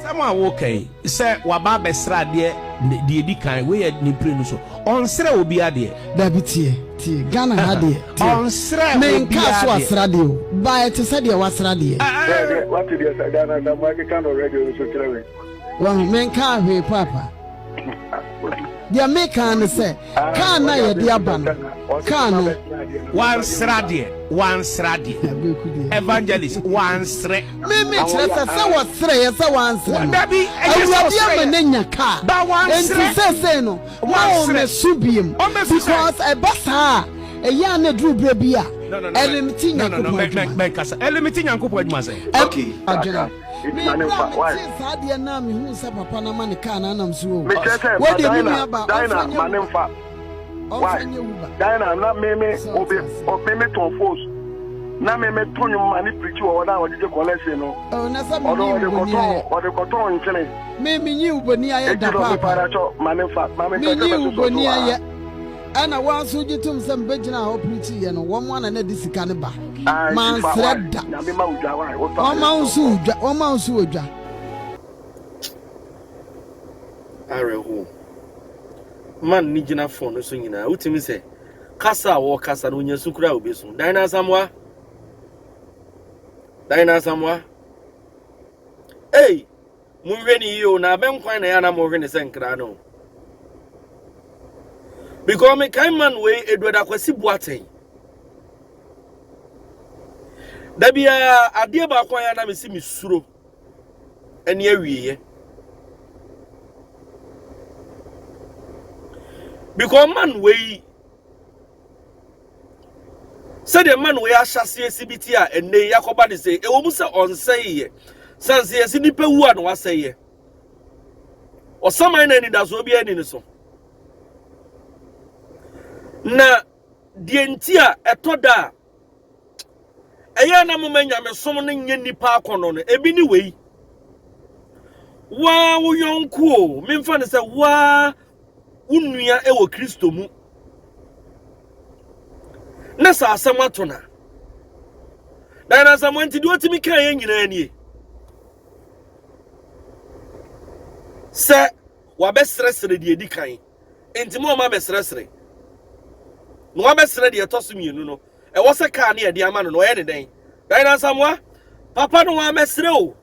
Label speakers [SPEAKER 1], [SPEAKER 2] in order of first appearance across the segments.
[SPEAKER 1] Asamoah okay. Say waba besra de Djka we ni pre no so. Onsre obi ade.
[SPEAKER 2] Da bitie. Tie Ghana ha de.
[SPEAKER 1] Onsre obi ade.
[SPEAKER 2] Men ka so asra de o. Ba te say de wasra de.
[SPEAKER 3] What did you say Ghana da ma kan already so kire.
[SPEAKER 2] Wan men ka hwe papa. Dia me kan say kan na ye de aba no. Kan no.
[SPEAKER 1] One srade. Evangelist one sre.
[SPEAKER 2] Me chere say what sre ye say one sre.
[SPEAKER 1] Dabi
[SPEAKER 2] awurade amanya ka.
[SPEAKER 1] Ba one sre.
[SPEAKER 2] Enti say no. Wa o me subiem. Because e basa e ya na dru bra bia. Elemiti nyankopɔ.
[SPEAKER 1] No. Kasa. Elemiti nyankopɔ adwuma say.
[SPEAKER 2] Okay.
[SPEAKER 3] It's Manenfa. Why?
[SPEAKER 2] Sadia na me hu say papa na man ka na nam so.
[SPEAKER 3] Me tell
[SPEAKER 2] What dey mean about
[SPEAKER 3] Daina Manenfa. Why? Daina na me obi me ton force. Na me tonyu mani preach o na o DJ collection no.
[SPEAKER 2] Oh na sa me o
[SPEAKER 3] de koton nkele.
[SPEAKER 2] Me nyi uboni aye da papa.
[SPEAKER 3] Manenfa.
[SPEAKER 2] Me nyi uboni aye. Ana wan so gitum sem begina ho preach ye no wo mo na na disika ne ba. Man sreda.
[SPEAKER 3] Na me ma udwa why?
[SPEAKER 2] O ma unsu udwa.
[SPEAKER 4] Areho. Man ni gina phone so nyina. Utimi se kasa wo kasa no nya sukura obesu. Daina Asamoah. Hey, munwe ni yo na ben kwan na ya na mo hwe ne senkra no. Because me kind man way Akwasi Boateng. Dabia ade ba kwan ya na me si mi suro. Ene awiye. Because man way said the man we are shasi CBT and ne yakoba de say e wo mu se on say sanse yesi nipa wu an wa say o saman na ni da so bia ni so na die ntia etoda eya na mo manya me som ne nya nipa akono no ebi ni wei wa wo yonku o me mfa ne se wa unua e wo Kristo mu na sa Asamoah tona Daina Asamoah nti di otimi kan ye nyina ani se wa be sresre di edi kan enti mo ma be sresre no wa be sre di etoso mienu no e wo se kan na ye di ama no ye ne den Daina Asamoah papa no wa mesre o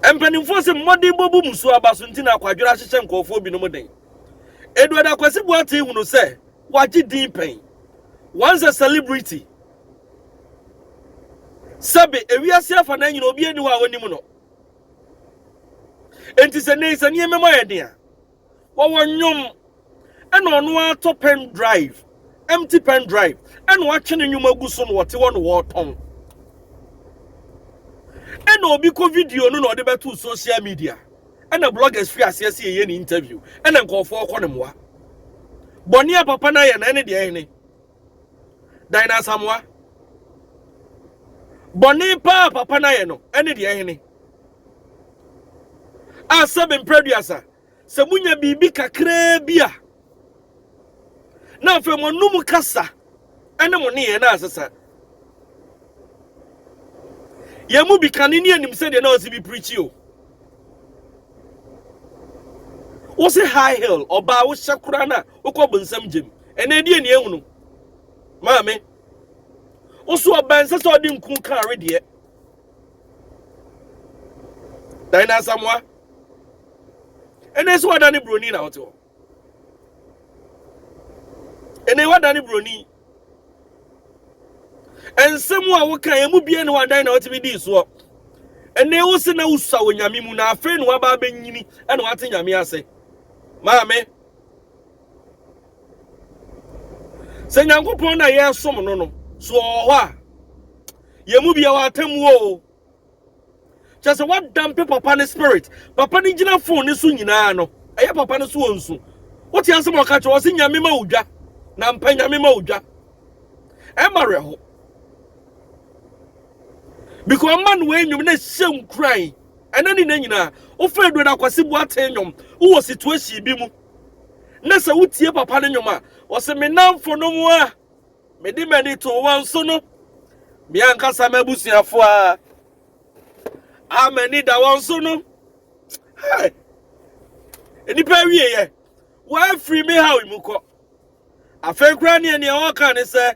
[SPEAKER 4] empanimfo se modern bobu musu abaso nti na akwadwira hyehye nkofo bi no mo den Eduada Akwasi Boateng hu no se waji din pen once a celebrity sabe ewiase afa na nyina obi ani wa woni mu no enti se nei se ne mema ye dia wo wonyom ena ono ato pen drive empty pen drive ena wa twene nyum aguso no wote wo no wo ton ena obi ko video no no de beto social media ena bloggers fi asese ye ni interview ena nkofo ko ne moa Bonia papa na ye na ene de ene Daina Asamoah Boni papa na ye no ene de ene Asabe mpreduasa se munya bibi kakra bia na fe mo num kasa ene mo ne ye na asesa ye mu bi kanini anim se de na osi bi preach o What's a high hill or ba wo shakurana ukobonsam jim ene die ne ehunu maame oso obanse so odi nkun kan rede Daina Asamoah ene so wadani broni na hoto ene wadani broni ensemu a wo kan emu bie ne wadani na otimi di so ene wo se na usa wonyame mu na afa ne waba banyini ene wate nyame ase Mame se nyankopon na ye som no so ho a ye mu bia wa tamu o just what damn papa ne spirit papa ne gina phone ne so nyina no eye papa ne so onsu what you ansem oka che o se nyame ma odwa na mpa nyame ma odwa e mare ho because man we nyum na hyem kran enani na nyina o fa Eduada Akwasi Boateng nyom wo situation bi mu na se wutie papa ne nyom a o se me namfo no mu a me di mani to wan so no me ankasa mabusuafo a amani da won so no hey enipa wie ye wa free me how imuko afenkra ne ne o kan ne se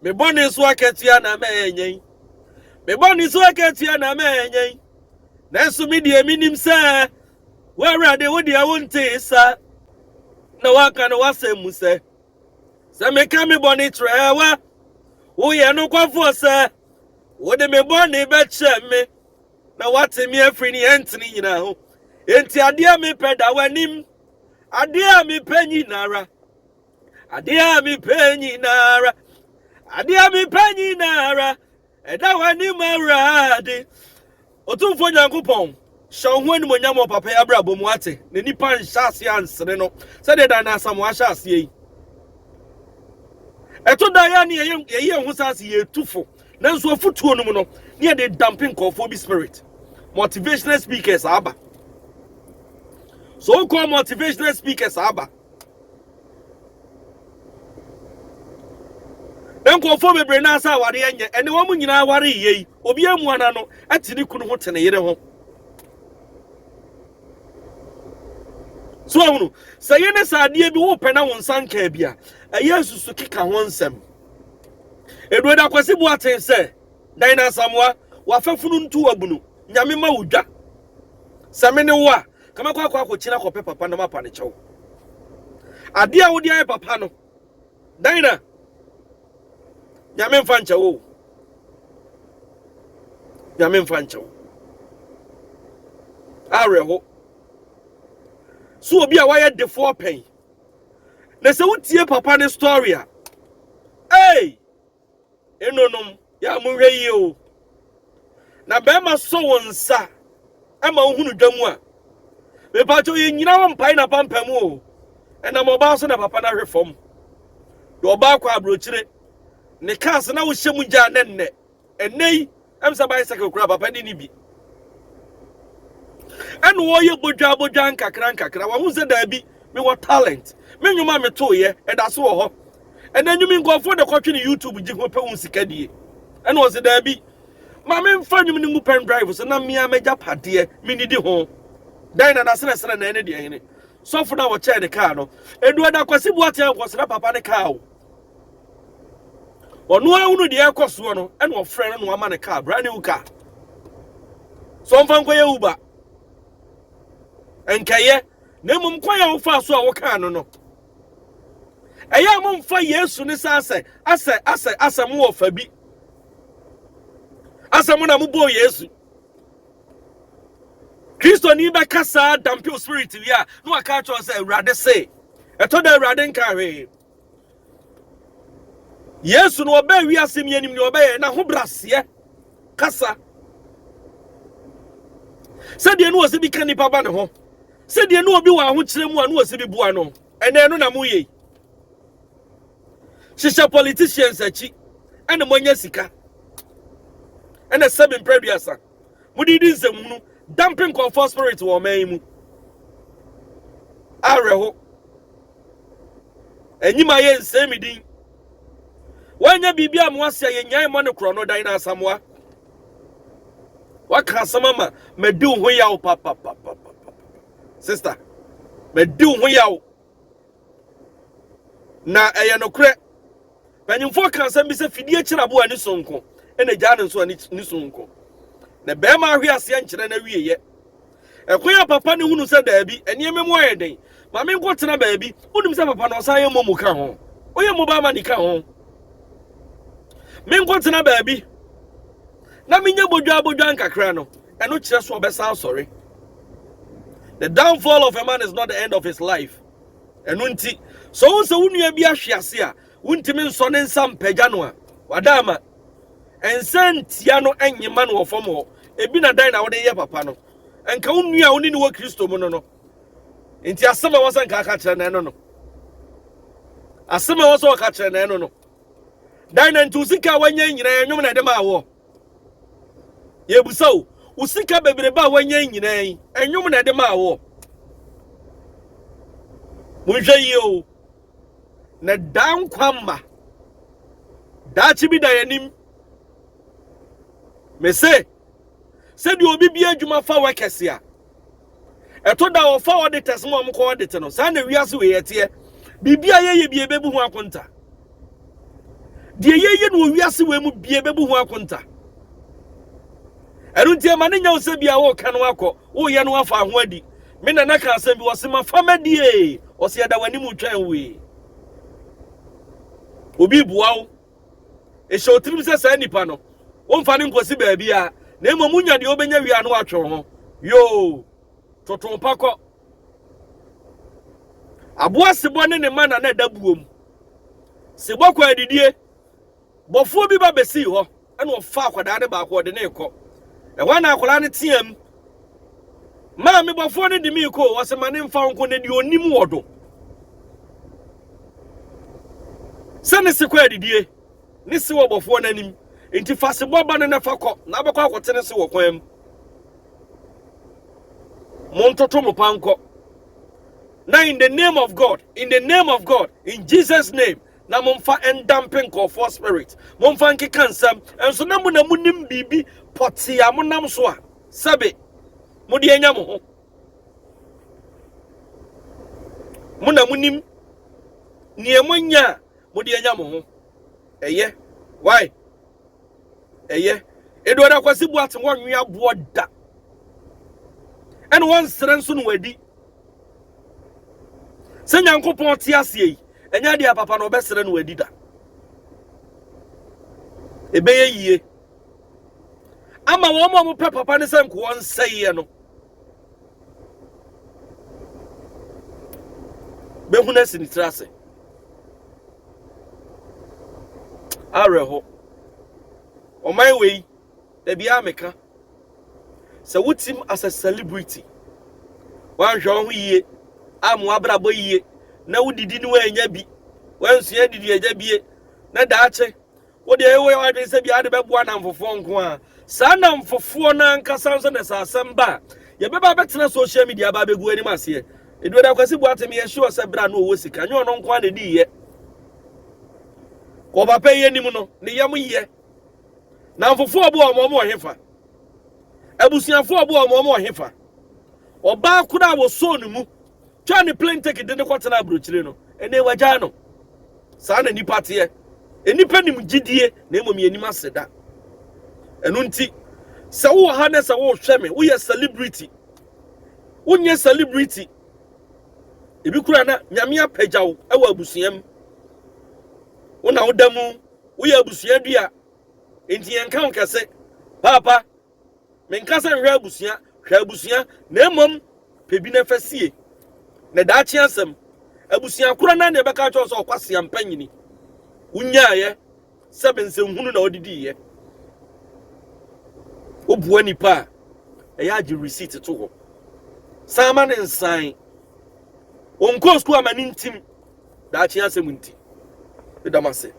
[SPEAKER 4] me boni so akatua na me enyen me boni so akatua na me enyen nanso me de minim se wa rade wo de awonte sa na wa kan wasem se me ka me boni trewa wo ye no kwafo se wo de me boni be che me na wate me afri ni entini nyina ho enti ade a me peda wanim ade a me panyi nara ade a me panyi nara ade a me panyi nara eda wanim arade otumfo nyankopon shawo ho anim nyamo papa abrabo mu ate ne nipa nhyase ansere no se de Daina Asamoah hyase yi eto da ya ne ye ho sase ye tufo nanso afutuo no mu no ne de dumping conformity spirit motivational speakers aba so called motivational speakers aba den conform bebre na asa ware enye ene wo mu nyina ware yi obi amu ana no atini kunu ho tene yere ho so ahunu saye ne saade bi wo pena won sanka bia yesusu kika ho nsem edu da Akwasi Boateng se Daina Asamoah wa fafunu ntu wabunu nyame ma wudwa samene wo a kama kwa china ko pe papa na mapa ne chew ade a wodi aye papa no Daina nyame mfa nchewo nyame mfa nchewo areho so obi a waye defo pen na se wutie papa ne story a hey enonom ya muhwe yi o na bema so wonsa ama ohunu dwamu a me pacho ye nyina won pai na pampam o ena mo ba so na papa na hwefom do ba kwa abrochire ne kas na wo hyemu gya nenne enei emsa bicycle kura papa ni bi enu wo ye bodwa nkakra wa hu se da bi me wo talent me nyuma me to ye eda so wo ho ena nyumi nkofo de kwatwe ne YouTube gi ho pe hu sikadie enu wo se da bi ma me mfa nyum ni mu pen drive so na me amagya pade me ni di ho Daina na sene na ene de ene so for na wo che de car no edu da Akwasi Boateng kwosra papa ne car o onu ahunu de ekoso no ene wo frɛ no ama ne car brand new car so mfa nkoye uba enkaye na mum kwaya wo fa so a wo car no eya mum fa Yesu ne ase Asamoah fa bi Asamoah na mubo Yesu Kristo ni be kasa dampi spirit wi a no aka cho say Awurade say eto da Awurade nka hwe Yesu no oba wi asem yanim ni oba ye na ho brase kasa se de no wo se bi kan nipa ba ne ho se de no obi wa ho kire mu a no wo se bi bua no ene no na mu ye shisha politicians achi ene monya sika ene seven previousa mudidi nzemunu dumping comfort spirit wo man mu areho enyima ye nsemidin wanya bibia mo asia ye nyan mo ne kro no Daina Asamoah waka samama medu ho yawo papa sister medu ho yawo na eye no kre panyimfo kan sam bi se fidie kirabo ani sonko ene gya ne so ani sonko na be ma ahwe ase nkyere na wieye ekoya papa ne hunu se daabi enieme mo ayeden ma me nkotena baabi unum se papa no osan ye momu ka ho oye mo ba ma ni ka ho me nkotena baabi na minye bodwa nkakra no eno kire so obesa sorry. The downfall of a man is not the end of his life enunti so unse unua bi ahwe ase a untimi nso ne nsam pagya no a wadama ensantia no enyema no ofom ho ebi na Daina wode ye papa no enka unua oni ni wo Kristo mu no enti asema wosan ka aka kire na eno no asema wosan ka kire na eno no Daina nti usika wanya nyina enwom na de ma wo ye busao usika bebreba wanya nyina enwom na de ma wo munhwe yi o na dan kwamba da chi bi da yanim me se said you be adwuma fa workers ya eto da wo fa auditors mo am ko audit no sa na wiase we yete bibia ye bie bebu ho akonta de ye no wiase we mu bie bebu ho akonta erunti ma ne nya wo se bia wo ka no akọ wo ye no afa ho adi me na ka asem bi wo se ma fa madie wo se da wani mu twan we obi buawo e show trim se sa nipa no wo mfa ne nkosi ba bia na munya de obenya wia no atwe ho yo toton pakọ aboa sebo ne ne mana na dabuom sebo kwa adidie bofo bi ba besi ho ene ofa akwada ne ba akọ de ne ekọ e wana akola ne tiam ma me bofo ne di mi ko wasema ne mfa nko ne di onim wodo sene se kwa adidie ne se wo bofo nanim enti fa sebo ba ne na fakọ na abakọ akọtene se wo kwam Montoto mupanko. Now in the name of God, in Jesus' name, na mumfa endamping ko for spirit. Mumfa nke kansam, and so namu na munim bibi poti ya munam soa. Sabe, mudi enya mo ho. Muna munim niemonya mudi enya mo ho. Eye, why? Eye, Edward Akwasi Boateng wonwe aboa da. And one strength wedi. Say Nyankopon te ase enya dia papa no be sere no wedi da. Ebeye yie. Ama wo mo pe papa ne sem ko won seye no. Be huna sinitrase. Areho. O my way, e bia meka. So what him as a celebrity? One Jean ye, I'm wabrabo ye, now did no way yabi. Once ye did ye jabie, na dache. What the way I say be other one and for phone. Sanam for 4 nan Cassanson as a samba. Ye beba better social media baby go any mass here. It would have got me a sure Sabra no was can you non quantity ye? Over pay any mono, the yamu ye. Now for 4 more heifer. Ebusiafo abo omo hefa oba kuda wo so no mu twa ne plane ticket de kwatena abrochire no ene waja no sa na nipa te enipa nim gidie na emom yenim aseda enu nti se wo ha na se wo hwe me wo ye celebrity wonye celebrity ebi kura na nyame apagyawo ewa abusuam wona wodamu wo ye abusua dua enti yenka nkase papa menkasa hwe abusia na emom pebi na fasie na daachi asem abusia kura na ne beka cho so Akwasi ampanyini unyaaye sebense hunu na odidi ye obuani nipa eya agi receipt to ho sama ne nsan onko school amani ntim daachi asem nti edamase